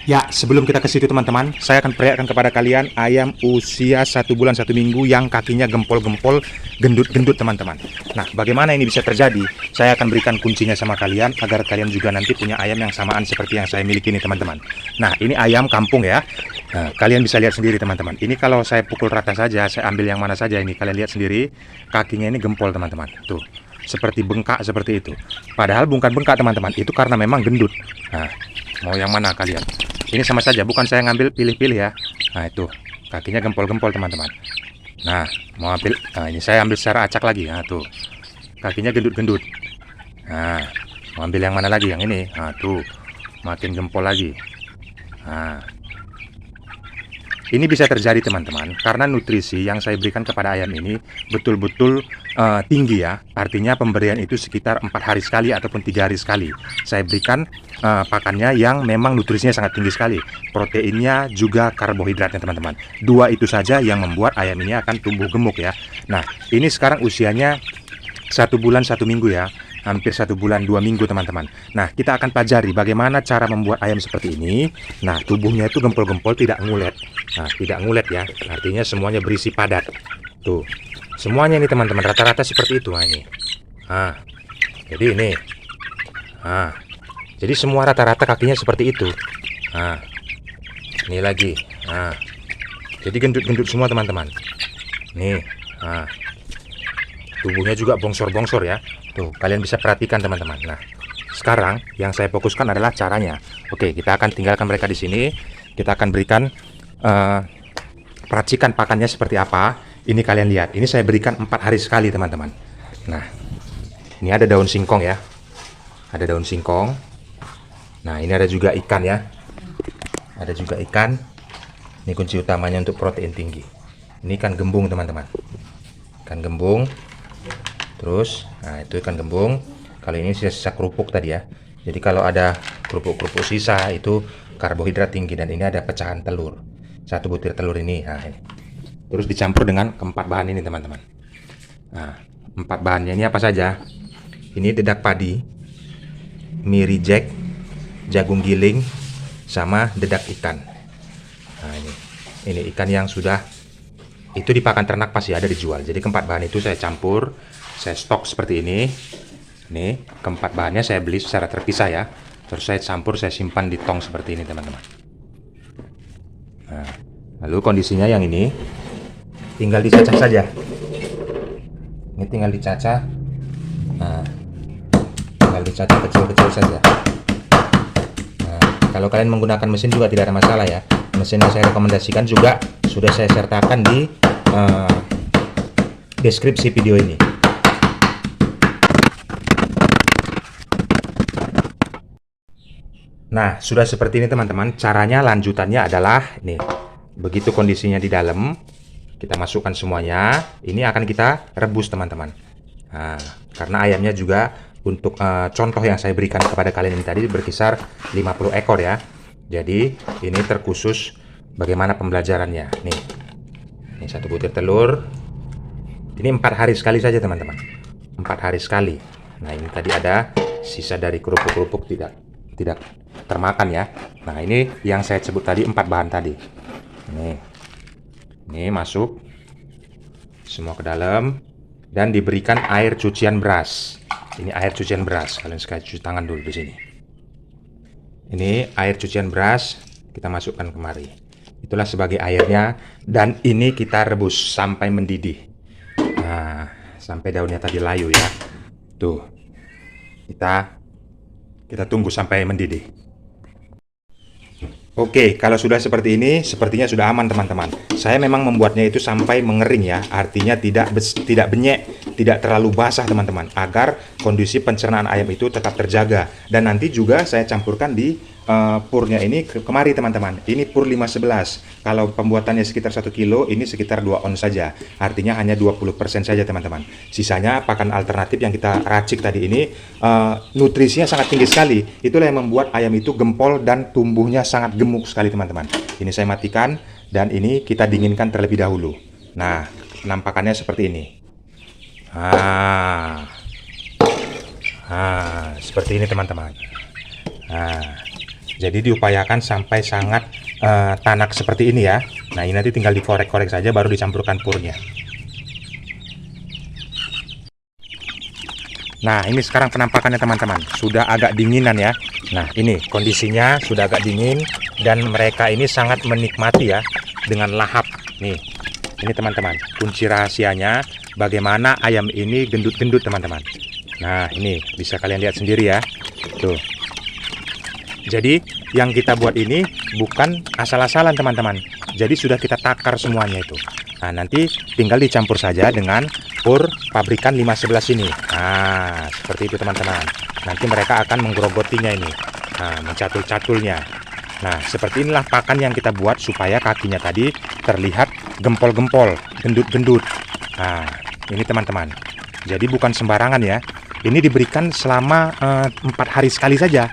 Ya, sebelum kita ke situ teman-teman, saya akan perlihatkan kepada kalian ayam usia 1 bulan 1 minggu yang kakinya gempol-gempol, gendut-gendut teman-teman. Nah, bagaimana ini bisa terjadi? Saya akan berikan kuncinya sama kalian agar kalian juga nanti punya ayam yang samaan seperti yang saya miliki ini teman-teman. Nah, ini ayam kampung ya. Nah, kalian bisa lihat sendiri teman-teman. Ini kalau saya pukul rata saja, saya ambil yang mana saja ini, kalian lihat sendiri, kakinya ini gempol teman-teman. Tuh, seperti bengkak seperti itu. Padahal bukan bengkak teman-teman, itu karena memang gendut. Nah, mau yang mana kalian? Ini sama saja, bukan saya ngambil pilih-pilih ya. Nah itu, kakinya gempol-gempol teman-teman. Nah, mau ambil, nah ini saya ambil secara acak lagi. Nah tuh, kakinya gendut-gendut. Nah, mau ambil yang mana lagi? Yang ini. Nah tuh, makin gempol lagi. Nah, ini bisa terjadi teman-teman karena nutrisi yang saya berikan kepada ayam ini betul-betul tinggi ya. Artinya pemberian itu sekitar 4 hari sekali ataupun 3 hari sekali. Saya berikan pakannya yang memang nutrisinya sangat tinggi sekali. Proteinnya juga karbohidratnya teman-teman. Dua itu saja yang membuat ayam ini akan tumbuh gemuk ya. Nah, ini sekarang usianya 1 bulan 1 minggu ya, hampir 1 bulan 2 minggu teman-teman. Nah, kita akan pelajari bagaimana cara membuat ayam seperti ini. Nah, tubuhnya itu gempol-gempol, tidak ngulet. Nah, tidak ngulet ya, artinya semuanya berisi padat. Tuh, semuanya ini teman-teman rata-rata seperti itu. Nah, ini. Nah, jadi ini. Nah, jadi semua rata-rata kakinya seperti itu. Nah, ini lagi. Nah, jadi gendut-gendut semua teman-teman. Nih. Nah, tubuhnya juga bongsor-bongsor ya. Tuh, kalian bisa perhatikan teman-teman. Nah, sekarang yang saya fokuskan adalah caranya. Oke, kita akan tinggalkan mereka di sini. Kita akan berikan peracikan pakannya seperti apa. Ini kalian lihat. Ini saya berikan 4 hari sekali teman-teman. Nah, ini ada daun singkong ya. Ada daun singkong. Nah, ini ada juga ikan ya. Ada juga ikan. Ini kunci utamanya untuk protein tinggi. Ini ikan gembung teman-teman. Ikan gembung. Terus, nah itu ikan gembung. Kalau ini sisa-sisa kerupuk tadi ya. Jadi kalau ada kerupuk-kerupuk sisa itu karbohidrat tinggi. Dan ini ada pecahan telur. 1 butir telur ini. Nah, ini. Terus dicampur dengan keempat bahan ini teman-teman. Nah, 4 bahannya ini apa saja? Ini dedak padi, mie reject, jagung giling, sama dedak ikan. Nah ini ikan yang sudah itu di pakan ternak pasti ada dijual. Jadi keempat bahan itu saya campur, saya stok seperti ini. Nih, keempat bahannya saya beli secara terpisah ya. Terus saya campur, saya simpan di tong seperti ini teman-teman. Nah, lalu kondisinya yang ini tinggal dicacah saja. Ini tinggal dicacah. Nah, tinggal dicacah kecil-kecil saja. Nah, kalau kalian menggunakan mesin juga tidak ada masalah ya. Mesin yang saya rekomendasikan juga sudah saya sertakan di deskripsi video ini. Nah, sudah seperti ini teman-teman. Caranya lanjutannya adalah nih. Begitu kondisinya di dalam, kita masukkan semuanya. Ini akan kita rebus teman-teman. Nah, karena ayamnya juga untuk contoh yang saya berikan kepada kalian ini tadi berkisar 50 ekor ya. Jadi ini terkhusus bagaimana pembelajarannya. Nih, ini 1 butir telur. Ini 4 hari sekali saja teman-teman. 4 hari sekali. Nah ini tadi ada sisa dari kerupuk-kerupuk tidak termakan ya. Nah ini yang saya sebut tadi 4 bahan tadi. Ini masuk semua ke dalam dan diberikan air cucian beras. Ini air cucian beras. Kalian sekali cuci tangan dulu di sini. Ini air cucian beras kita masukkan kemari. Itulah sebagai airnya dan ini kita rebus sampai mendidih. Nah, sampai daunnya tadi layu ya. Tuh. Kita tunggu sampai mendidih. Oke, kalau sudah seperti ini, sepertinya sudah aman teman-teman. Saya memang membuatnya itu sampai mengering ya, artinya tidak benyek, tidak terlalu basah teman-teman, agar kondisi pencernaan ayam itu tetap terjaga. Dan nanti juga saya campurkan di purnya ini kemari teman-teman. Ini pur 511. Kalau pembuatannya sekitar 1 kilo, ini sekitar 2 on saja. Artinya hanya 20% saja teman-teman. Sisanya pakan alternatif yang kita racik tadi ini nutrisinya sangat tinggi sekali. Itulah yang membuat ayam itu gempol dan tumbuhnya sangat gemuk sekali teman-teman. Ini saya matikan dan ini kita dinginkan terlebih dahulu. Nah, penampakannya seperti ini. Seperti ini teman-teman. Nah, Jadi diupayakan sampai sangat tanak seperti ini ya. Nah ini nanti tinggal dikorek-korek saja baru dicampurkan purnya. Nah ini sekarang penampakannya teman-teman, sudah agak dinginan ya. Nah ini kondisinya sudah agak dingin dan mereka ini sangat menikmati ya dengan lahap. Nih ini teman-teman, kunci rahasianya bagaimana ayam ini gendut-gendut teman-teman. Nah ini bisa kalian lihat sendiri ya. Tuh. Jadi yang kita buat ini bukan asal-asalan teman-teman. Jadi sudah kita takar semuanya itu. Nah nanti tinggal dicampur saja dengan pur pabrikan 511 ini. Nah seperti itu teman-teman. Nanti mereka akan menggerogotinya ini. Nah mencatul-catulnya. Nah seperti inilah pakan yang kita buat supaya kakinya tadi terlihat gempol-gempol, gendut-gendut. Nah ini teman-teman. Jadi bukan sembarangan ya. Ini diberikan selama 4 hari sekali saja.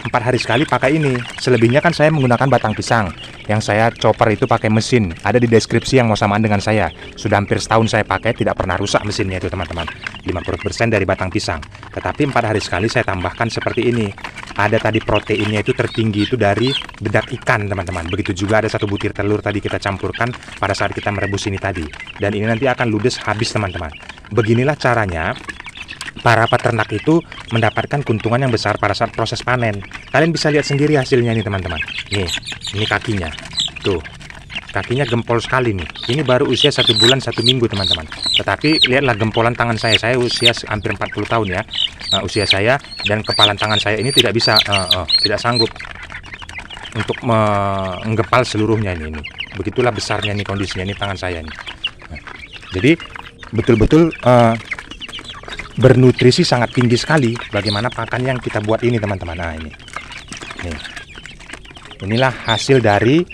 4 hari sekali pakai ini. Selebihnya kan saya menggunakan batang pisang. Yang saya chopper itu pakai mesin. Ada di deskripsi yang mau samaan dengan saya. Sudah hampir setahun saya pakai, tidak pernah rusak mesinnya itu teman-teman. 50% dari batang pisang. Tetapi 4 hari sekali saya tambahkan seperti ini. Ada tadi proteinnya itu tertinggi itu dari bedak ikan teman-teman. Begitu juga ada 1 butir telur tadi kita campurkan pada saat kita merebus ini tadi. Dan ini nanti akan ludes habis teman-teman. Beginilah caranya para peternak itu mendapatkan keuntungan yang besar pada saat proses panen. Kalian bisa lihat sendiri hasilnya nih teman-teman. Nih, ini kakinya. Tuh, kakinya gempol sekali nih. Ini baru usia 1 bulan 1 minggu teman-teman. Tetapi lihatlah gempolan tangan saya. Saya usia hampir 40 tahun ya. Usia saya dan kepalan tangan saya ini tidak bisa, tidak sanggup untuk menggempal seluruhnya ini. Begitulah besarnya nih kondisinya ini tangan saya nih. Nah, jadi betul-betul bernutrisi sangat tinggi sekali. Bagaimana pakan yang kita buat ini teman-teman. Nah ini nih. Inilah hasil dari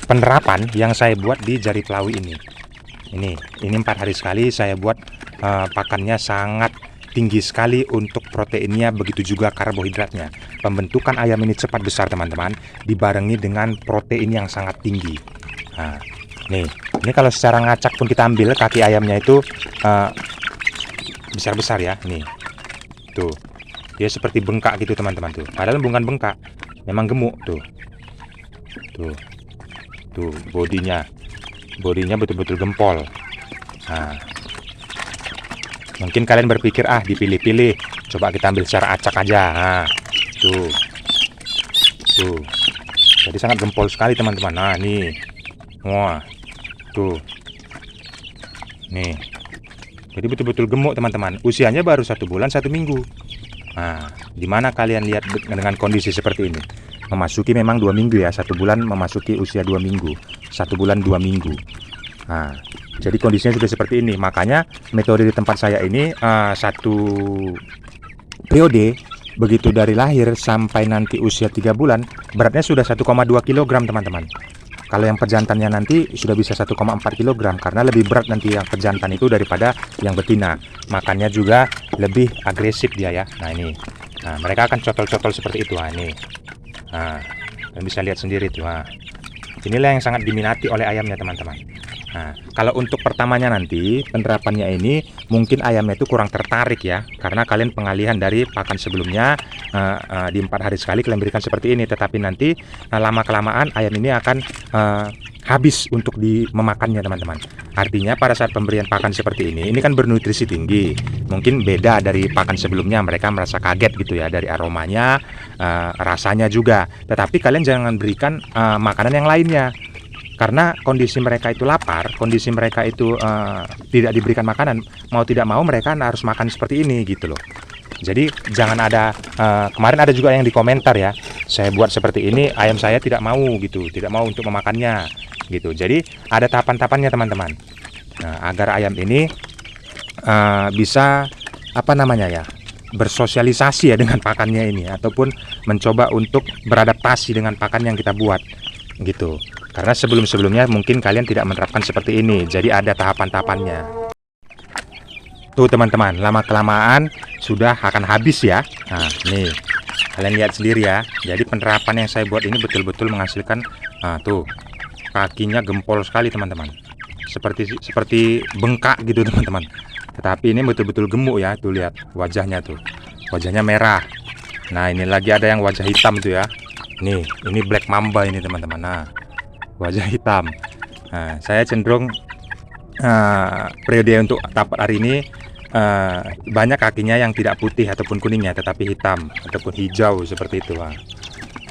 penerapan yang saya buat di Jari Pelawi ini. Ini 4 hari sekali saya buat pakannya sangat tinggi sekali untuk proteinnya, begitu juga karbohidratnya. Pembentukan ayam ini cepat besar teman-teman, dibarengi dengan protein yang sangat tinggi. Nah, ini kalau secara ngacak pun kita ambil kaki ayamnya itu besar-besar ya. Nih tuh, dia seperti bengkak gitu teman-teman tuh, padahal bukan bengkak, memang gemuk tuh. Tuh bodinya betul-betul gempol. Nah mungkin kalian berpikir dipilih-pilih, coba kita ambil secara acak aja. Nah tuh jadi sangat gempol sekali teman-teman. Nah nih, wah tuh nih, jadi betul-betul gemuk teman-teman. Usianya baru 1 bulan 1 minggu. Nah, dimana kalian lihat dengan kondisi seperti ini? Memasuki memang 2 minggu ya. 1 bulan memasuki usia 2 minggu. 1 bulan 2 minggu. Nah, jadi kondisinya sudah seperti ini. Makanya metode di tempat saya ini 1 periode, begitu dari lahir sampai nanti usia 3 bulan, beratnya sudah 1,2 kg teman-teman. Kalau yang pejantannya nanti sudah bisa 1,4 kg, karena lebih berat nanti yang pejantan itu daripada yang betina. Makannya juga lebih agresif dia ya. Nah ini, nah mereka akan cotol-cotol seperti itu. Nah ini, nah kalian bisa lihat sendiri tuh. Nah, inilah yang sangat diminati oleh ayamnya teman-teman. Nah, kalau untuk pertamanya nanti penerapannya ini mungkin ayamnya itu kurang tertarik ya, karena kalian pengalihan dari pakan sebelumnya di 4 hari sekali kalian berikan seperti ini. Tetapi nanti lama kelamaan ayam ini akan habis untuk memakannya teman-teman. Artinya pada saat pemberian pakan seperti ini kan bernutrisi tinggi, mungkin beda dari pakan sebelumnya. Mereka merasa kaget gitu ya dari aromanya, rasanya juga. Tetapi kalian jangan berikan makanan yang lainnya, karena kondisi mereka itu lapar, kondisi mereka itu tidak diberikan makanan, mau tidak mau mereka harus makan seperti ini gitu loh. Jadi jangan ada kemarin ada juga yang di komentar ya, saya buat seperti ini ayam saya tidak mau gitu, tidak mau untuk memakannya gitu. Jadi ada tahapan-tahapannya teman-teman. Nah, agar ayam ini bisa bersosialisasi ya dengan pakannya ini, ataupun mencoba untuk beradaptasi dengan pakan yang kita buat gitu. Karena sebelum-sebelumnya mungkin kalian tidak menerapkan seperti ini, jadi ada tahapan-tahapannya. Tuh teman-teman, lama-kelamaan sudah akan habis ya. Nah nih, kalian lihat sendiri ya. Jadi penerapan yang saya buat ini betul-betul menghasilkan. Tuh, kakinya gempol sekali teman-teman. Seperti bengkak gitu teman-teman. Tetapi ini betul-betul gemuk ya. Tuh lihat wajahnya tuh, wajahnya merah. Nah, ini lagi ada yang wajah hitam tuh ya. Nih, ini black mamba ini teman-teman. Nah, wajah hitam. Nah, saya cenderung periode untuk tapak hari ini banyak kakinya yang tidak putih ataupun kuningnya, tetapi hitam ataupun hijau seperti itu.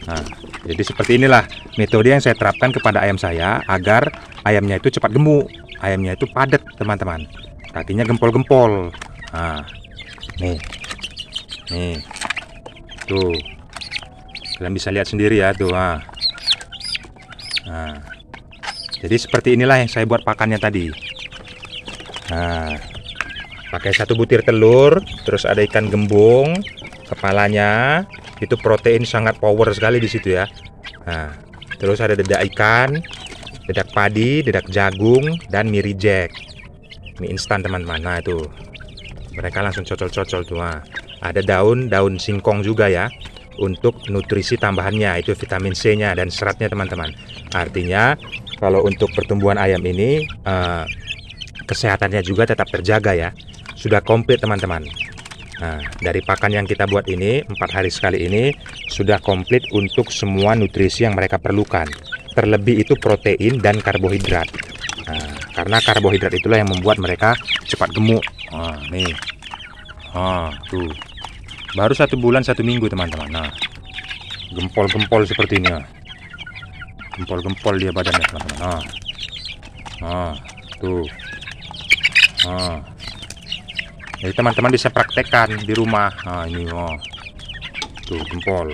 Nah, jadi seperti inilah metode yang saya terapkan kepada ayam saya agar ayamnya itu cepat gemuk, ayamnya itu padat teman-teman, kakinya gempol-gempol. Nah, nih, tuh, kalian bisa lihat sendiri ya tuh. Nah, jadi seperti inilah yang saya buat pakannya tadi. Nah, pakai 1 butir telur, terus ada ikan gembung, kepalanya itu protein sangat power sekali di situ ya. Nah, terus ada dedak ikan, dedak padi, dedak jagung, dan mie reject, mie instan teman-teman. Nah itu mereka langsung cocol-cocol tuh. Nah, ada daun singkong juga ya untuk nutrisi tambahannya, itu vitamin C nya dan seratnya teman-teman. Artinya kalau untuk pertumbuhan ayam ini kesehatannya juga tetap terjaga ya, sudah komplit teman-teman. Nah, dari pakan yang kita buat ini 4 hari sekali ini sudah komplit untuk semua nutrisi yang mereka perlukan. Terlebih itu protein dan karbohidrat. Nah, karena karbohidrat itulah yang membuat mereka cepat gemuk. Nah, nih. Tuh. Baru 1 bulan 1 minggu teman-teman. Nah, gempol-gempol seperti ini. Gempol-gempol dia badannya teman-teman. Tuh. Jadi teman-teman bisa praktekkan di rumah. Nah, ini tuh gempol.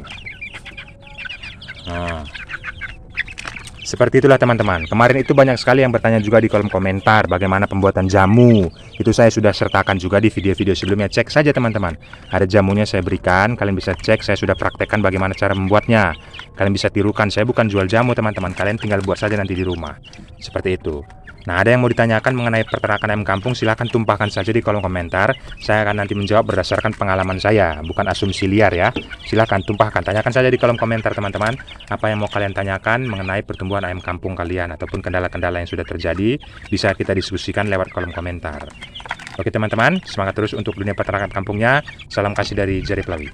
Seperti itulah teman-teman. Kemarin itu banyak sekali yang bertanya juga di kolom komentar bagaimana pembuatan jamu. Itu saya sudah sertakan juga di video-video sebelumnya. Cek saja teman-teman. Ada jamunya saya berikan. Kalian bisa cek. Saya sudah praktekkan bagaimana cara membuatnya. Kalian bisa tirukan. Saya bukan jual jamu teman-teman. Kalian tinggal buat saja nanti di rumah. Seperti itu. Nah, ada yang mau ditanyakan mengenai peternakan ayam kampung, silahkan tumpahkan saja di kolom komentar. Saya akan nanti menjawab berdasarkan pengalaman saya, bukan asumsi liar ya. Silahkan tumpahkan, tanyakan saja di kolom komentar teman-teman. Apa yang mau kalian tanyakan mengenai pertumbuhan ayam kampung kalian ataupun kendala-kendala yang sudah terjadi, bisa kita diskusikan lewat kolom komentar. Oke teman-teman, semangat terus untuk dunia peternakan kampungnya. Salam kasih dari Jerry Plawi.